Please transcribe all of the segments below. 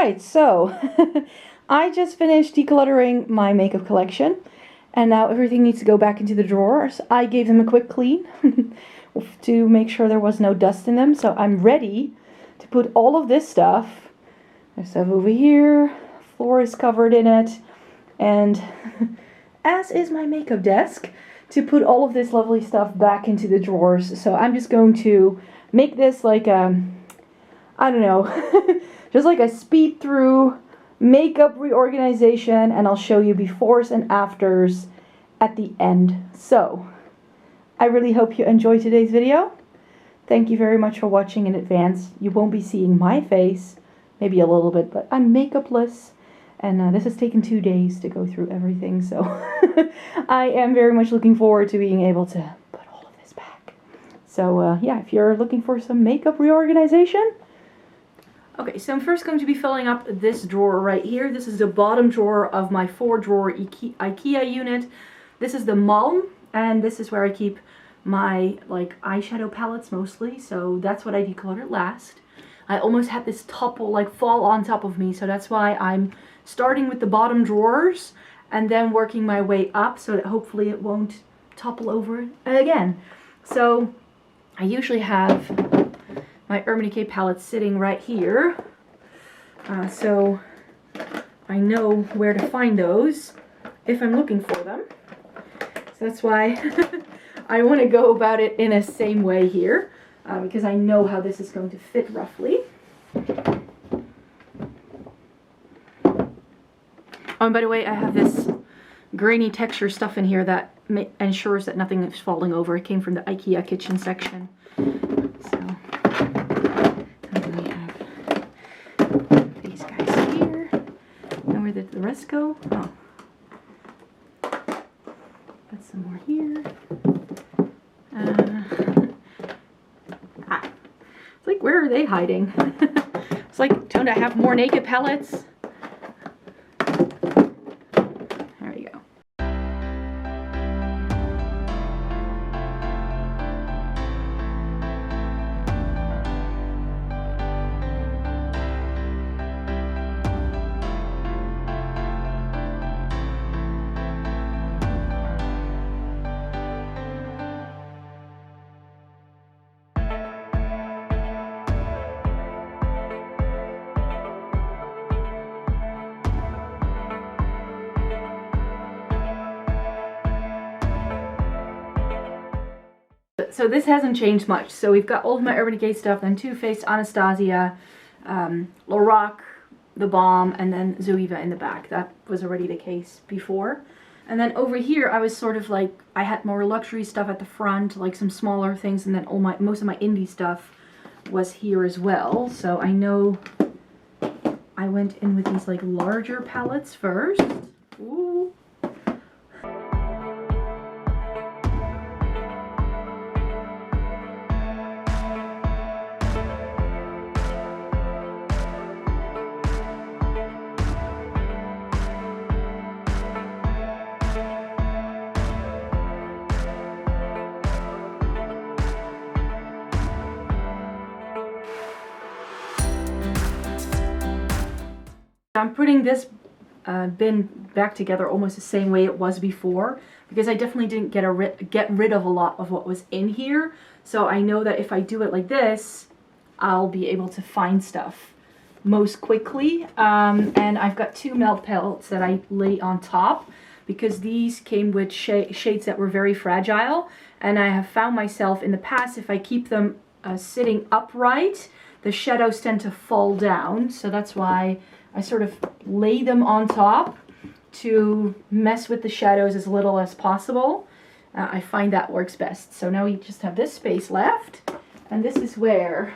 Alright, so I just finished decluttering my makeup collection, and now everything needs to go back into the drawers. I gave them a quick clean to make sure there was no dust in them, so I'm ready to put all of this stuff. There's stuff over here, floor is covered in it, and as is my makeup desk, to put all of this lovely stuff back into the drawers. So I'm just going to make this like a, I don't know, just like a speed through makeup reorganization, and I'll show you befores and afters at the end. So I really hope you enjoyed today's video. Thank you very much for watching in advance. You won't be seeing my face, maybe a little bit, but I'm makeupless, and this has taken 2 days to go through everything, so I am very much looking forward to being able to put all of this back. So yeah, if you're looking for some makeup reorganization. Okay, so I'm first going to be filling up this drawer right here. This is the bottom drawer of my 4-drawer Ikea unit. This is the Malm, and this is where I keep my like eyeshadow palettes mostly, so that's what I decluttered last. I almost had this topple, like fall on top of me, so that's why I'm starting with the bottom drawers and then working my way up so that hopefully it won't topple over again. So I usually have my Urban Decay palettes sitting right here, so I know where to find those if I'm looking for them. So that's why I want to go about it in a same way here, because I know how this is going to fit roughly. Oh, and by the way, I have this grainy texture stuff in here that ensures that nothing is falling over. It came from the Ikea kitchen section. So, and then we have these guys here. Now where did the rest go? Oh. Got some more here. It's like, where are they hiding? It's like, don't I have more naked palettes? There you go. So this hasn't changed much. So we've got all of my Urban Decay stuff, then Too Faced, Anastasia, Lorac, The Balm, and then Zoeva in the back. That was already the case before. And then over here, I was sort of like, I had more luxury stuff at the front, like some smaller things, and then most of my indie stuff was here as well. So I know I went in with these like larger palettes first. Ooh. I'm putting this bin back together almost the same way it was before, because I definitely didn't get rid of a lot of what was in here. So I know that if I do it like this, I'll be able to find stuff most quickly. And I've got 2 melt pellets that I lay on top, because these came with shades that were very fragile. And I have found myself in the past, if I keep them sitting upright, the shadows tend to fall down. So that's why I sort of lay them on top to mess with the shadows as little as possible. I find that works best. So now we just have this space left, and this is where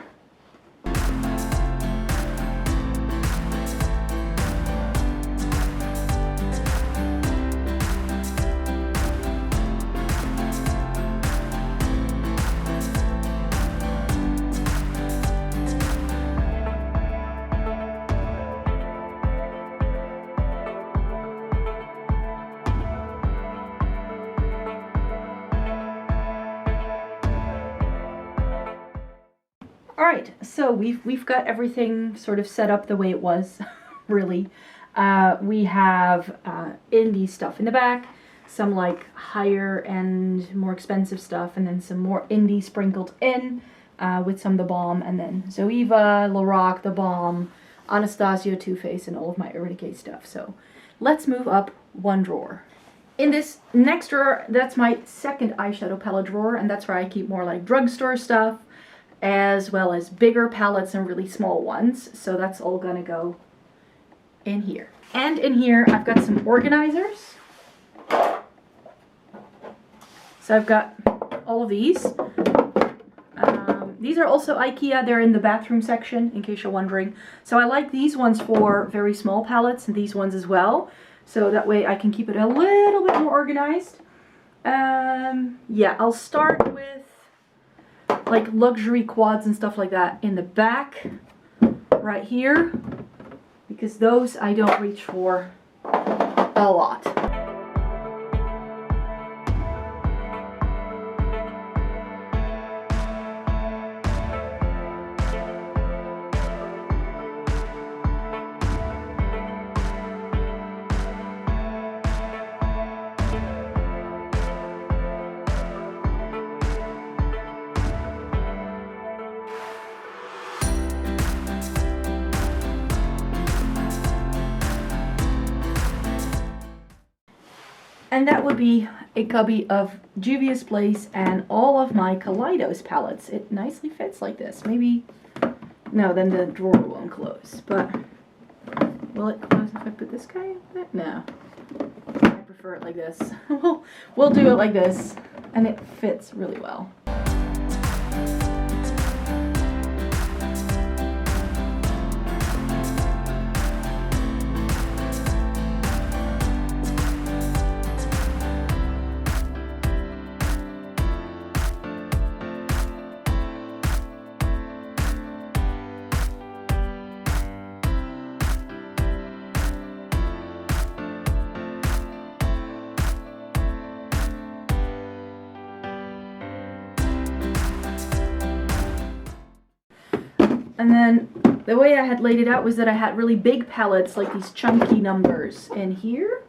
All right, so we've got everything sort of set up the way it was, really. We have indie stuff in the back, some like higher end, more expensive stuff, and then some more indie sprinkled in with some of the Balm, and then Zoeva, Lorac, the Balm, Anastasia, Too Faced, and all of my Acrylic stuff. So let's move up one drawer. In this next drawer, that's my second eyeshadow palette drawer, and that's where I keep more like drugstore stuff, as well as bigger palettes and really small ones. So that's all gonna go in here. And in here, I've got some organizers. So I've got all of these. These are also Ikea. They're in the bathroom section, in case you're wondering. So I like these ones for very small palettes, and these ones as well. So that way I can keep it a little bit more organized. Yeah, I'll start with like luxury quads and stuff like that in the back right here, because those I don't reach for a lot. And that would be a cubby of Juvia's Place and all of my Kaleidos palettes. It nicely fits like this. Maybe, no, then the drawer won't close. But will it close if I put this guy in there? No. I prefer it like this. We'll do it like this. And it fits really well. And then the way I had laid it out was that I had really big palettes, like these chunky numbers in here.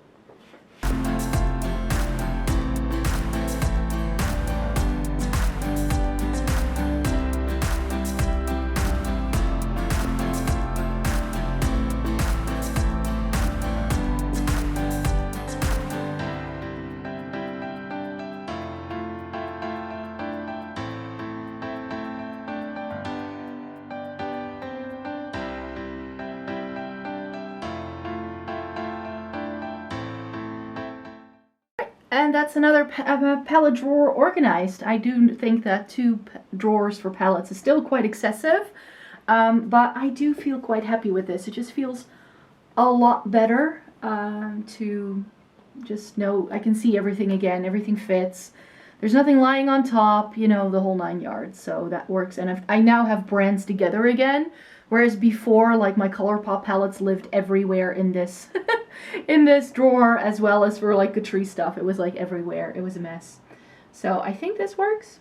And that's another palette drawer organized. I do think that 2 drawers for palettes is still quite excessive, but I do feel quite happy with this. It just feels a lot better to just know I can see everything again, everything fits. There's nothing lying on top, you know, the whole 9 yards, so that works. And I now have brands together again, whereas before, like, my ColourPop palettes lived everywhere in this in this drawer, as well as for like Catrice stuff. It was like everywhere. It was a mess. So I think this works.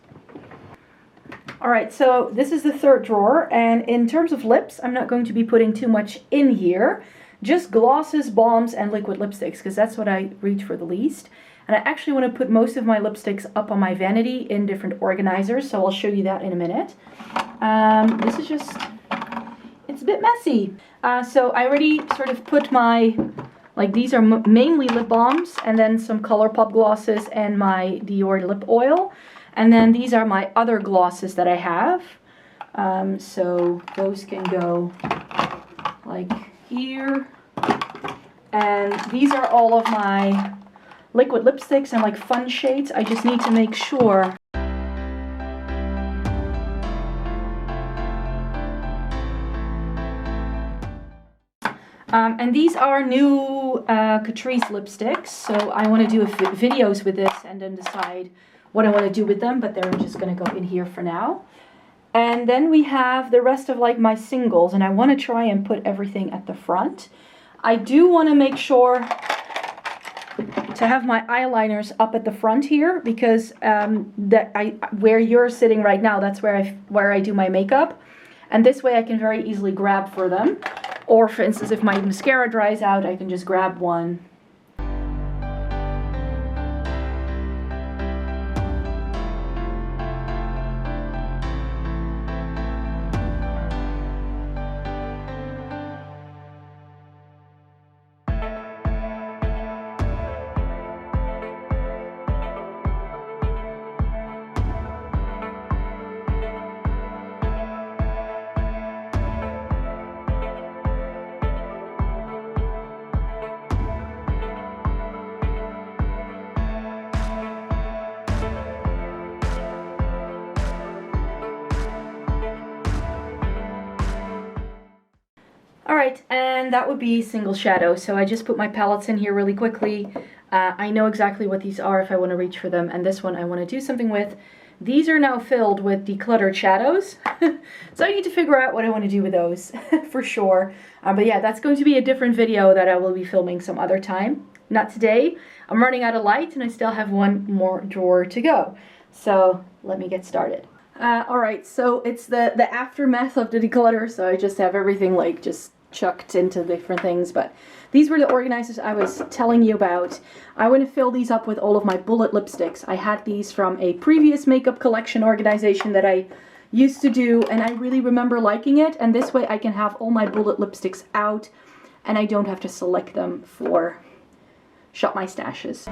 Alright, so this is the 3rd drawer, and in terms of lips, I'm not going to be putting too much in here. Just glosses, balms, and liquid lipsticks, because that's what I reach for the least. And I actually want to put most of my lipsticks up on my vanity in different organizers, so I'll show you that in a minute. This is just, it's a bit messy. So I already sort of put my, like, these are mainly lip balms, and then some ColourPop glosses and my Dior lip oil. And then these are my other glosses that I have. So those can go like here. And these are all of my liquid lipsticks and like fun shades. I just need to make sure. And these are new Catrice lipsticks, so I want to do videos with this and then decide what I want to do with them, but they're just going to go in here for now. And then we have the rest of like my singles, and I want to try and put everything at the front. I do want to make sure to have my eyeliners up at the front here, because where you're sitting right now, that's where I do my makeup. And this way I can very easily grab for them. Or for instance, if my mascara dries out, I can just grab one. Alright, and that would be single shadow. So I just put my palettes in here really quickly. I know exactly what these are if I want to reach for them, and this one I want to do something with. These are now filled with decluttered shadows, so I need to figure out what I want to do with those for sure. But yeah, that's going to be a different video that I will be filming some other time. Not today. I'm running out of light and I still have one more drawer to go. So let me get started. Alright, so it's the aftermath of the declutter, so I just have everything like just chucked into different things, but these were the organizers I was telling you about. I want to fill these up with all of my bullet lipsticks. I had these from a previous makeup collection organization that I used to do, and I really remember liking it, and this way I can have all my bullet lipsticks out and I don't have to select them for Shop My Stashes.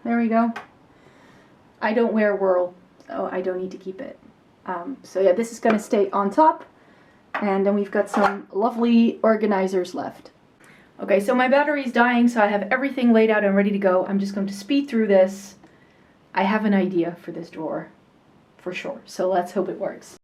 There we go. I don't wear Whirl, so I don't need to keep it. So yeah, this is going to stay on top. And then we've got some lovely organizers left. Okay, so my battery's dying, so I have everything laid out and ready to go. I'm just going to speed through this. I have an idea for this drawer, for sure. So let's hope it works.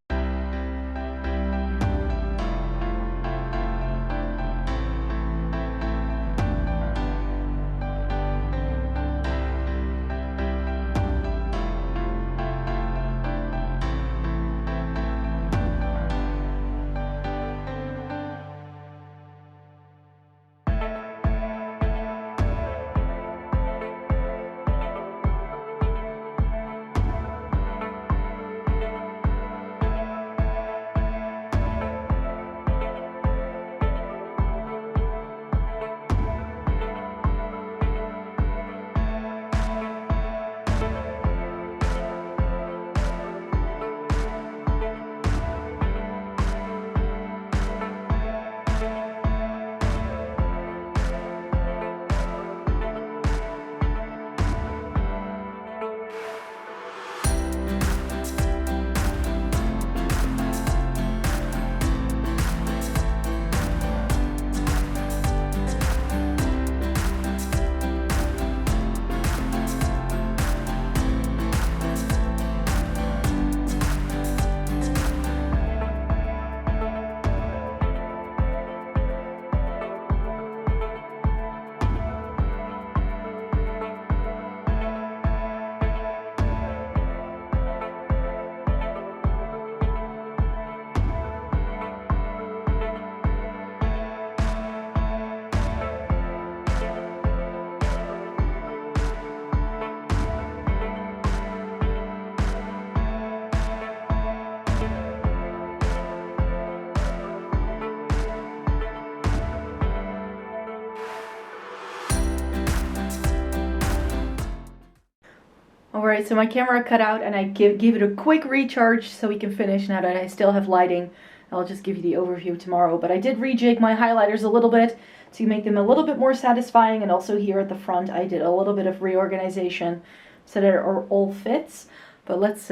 Alright, so my camera cut out and I give it a quick recharge so we can finish now that I still have lighting. I'll just give you the overview tomorrow, but I did rejig my highlighters a little bit to make them a little bit more satisfying, and also here at the front I did a little bit of reorganization so that it all fits. But let's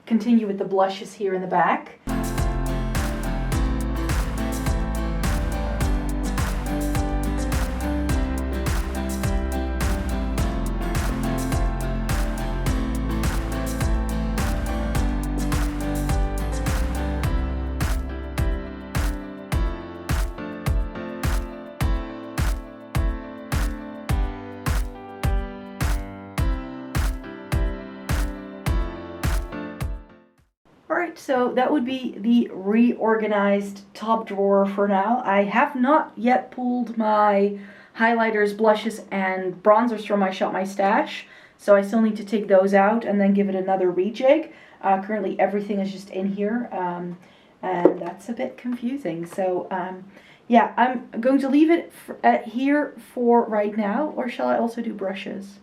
continue with the blushes here in the back. Alright, so that would be the reorganized top drawer for now. I have not yet pulled my highlighters, blushes, and bronzers from my Shop My Stash, so I still need to take those out and then give it another rejig. Currently everything is just in here, and that's a bit confusing. So yeah, I'm going to leave it here for right now, or shall I also do brushes?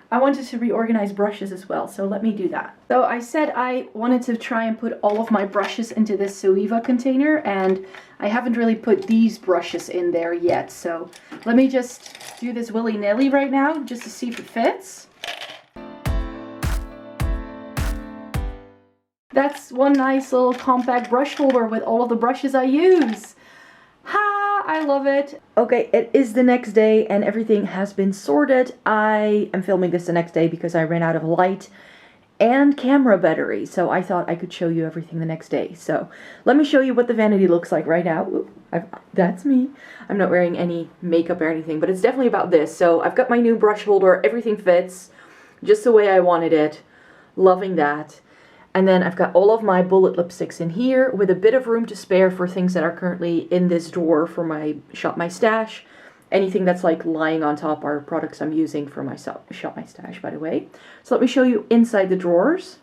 I wanted to reorganize brushes as well, so let me do that. So I said I wanted to try and put all of my brushes into this Zoeva container, and I haven't really put these brushes in there yet, so let me just do this willy-nilly right now, just to see if it fits. That's one nice little compact brush holder with all of the brushes I use. I love it. Okay, it is the next day and everything has been sorted. I am filming this the next day because I ran out of light and camera battery, so I thought I could show you everything the next day. So let me show you what the vanity looks like right now. Ooh, that's me. I'm not wearing any makeup or anything, but it's definitely about this. So I've got my new brush holder. Everything fits just the way I wanted it. Loving that. And then I've got all of my bullet lipsticks in here with a bit of room to spare for things that are currently in this drawer for my Shop My Stash. Anything that's like lying on top are products I'm using for my Shop My Stash, by the way. So let me show you inside the drawers.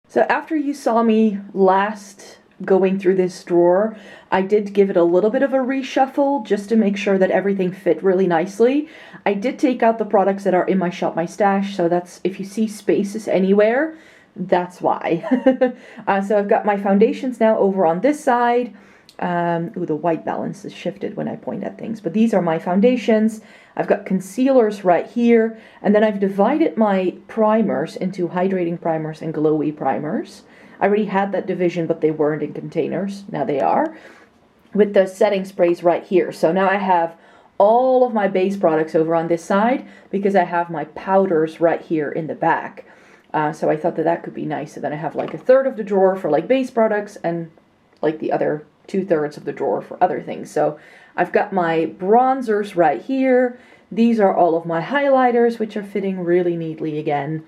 So after you saw me last going through this drawer, I did give it a little bit of a reshuffle just to make sure that everything fit really nicely. I did take out the products that are in my Shop My Stash, so that's, if you see spaces anywhere, that's why. So I've got my foundations now over on this side. Ooh, the white balance is shifted when I point at things, but these are my foundations. I've got concealers right here, and then I've divided my primers into hydrating primers and glowy primers. I already had that division, but they weren't in containers. Now they are. With the setting sprays right here. So now I have all of my base products over on this side because I have my powders right here in the back. So I thought that that could be nice. So then I have like a third of the drawer for like base products and like the other 2/3 of the drawer for other things. So I've got my bronzers right here. These are all of my highlighters, which are fitting really neatly again.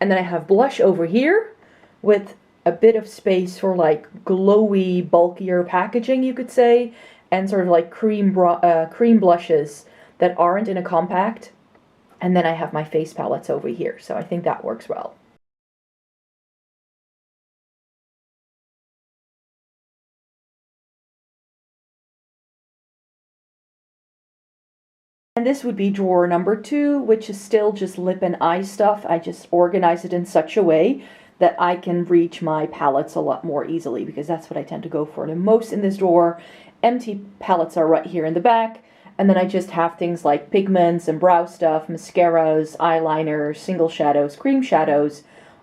And then I have blush over here with a bit of space for like glowy, bulkier packaging, you could say, and sort of like cream blushes that aren't in a compact. And then I have my face palettes over here, so I think that works well. And this would be drawer number 2, which is still just lip and eye stuff. I just organize it in such a way that I can reach my palettes a lot more easily, because that's what I tend to go for the most in this drawer. Empty palettes are right here in the back, and then I just have things like pigments and brow stuff, mascaras, eyeliners, single shadows, cream shadows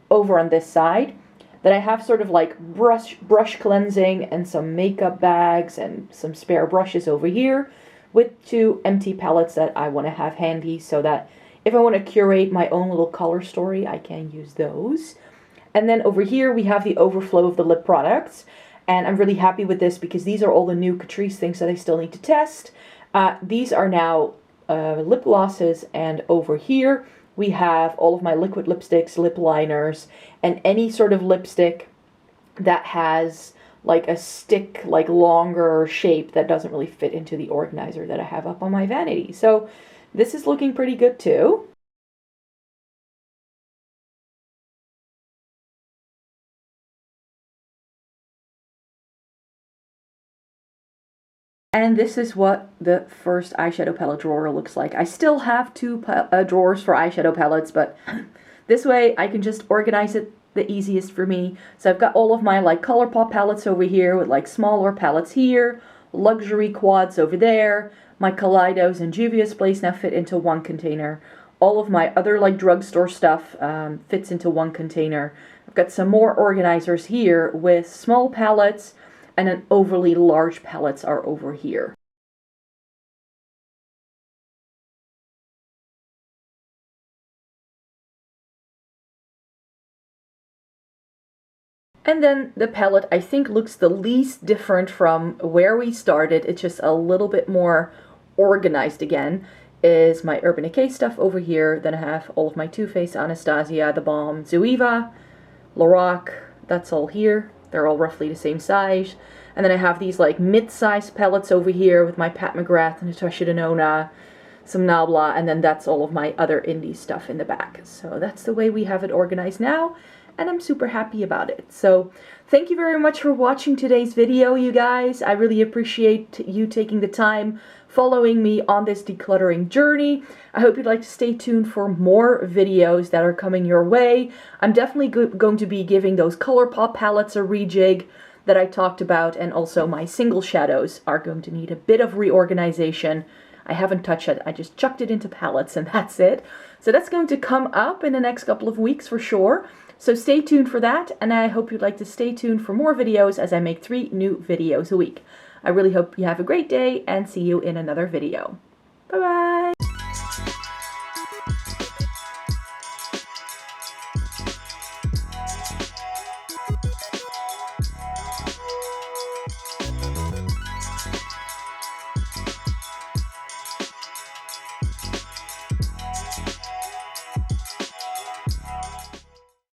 over on this side. Then I have sort of like brush cleansing and some makeup bags and some spare brushes over here, with 2 empty palettes that I want to have handy so that if I want to curate my own little color story, I can use those. And then over here we have the overflow of the lip products, and I'm really happy with this because these are all the new Catrice things that I still need to test. These are now lip glosses, and over here we have all of my liquid lipsticks, lip liners, and any sort of lipstick that has like a stick, like longer shape that doesn't really fit into the organizer that I have up on my vanity. So this is looking pretty good too. And this is what the first eyeshadow palette drawer looks like. I still have two drawers for eyeshadow palettes, but this way I can just organize it the easiest for me. So I've got all of my like ColourPop palettes over here with like smaller palettes here, luxury quads over there. My Kaleidos and Juvia's Place now fit into one container. All of my other like drugstore stuff fits into one container. I've got some more organizers here with small palettes, and then overly large palettes are over here. And then the palette I think looks the least different from where we started. It's just a little bit more organized again. Is my Urban Decay stuff over here. Then I have all of my Too Faced, Anastasia, The Balm, Zoeva, Lorac. That's all here. They're all roughly the same size. And then I have these like mid-sized palettes over here with my Pat McGrath, Natasha Denona, some Nabla, and then that's all of my other indie stuff in the back. So that's the way we have it organized now, and I'm super happy about it. So thank you very much for watching today's video, you guys. I really appreciate you taking the time following me on this decluttering journey. I hope you'd like to stay tuned for more videos that are coming your way. I'm definitely going to be giving those ColourPop palettes a rejig that I talked about, and also my single shadows are going to need a bit of reorganization. I haven't touched it, I just chucked it into palettes and that's it. So that's going to come up in the next couple of weeks for sure. So stay tuned for that, and I hope you'd like to stay tuned for more videos as I make 3 new videos a week. I really hope you have a great day and see you in another video. Bye bye!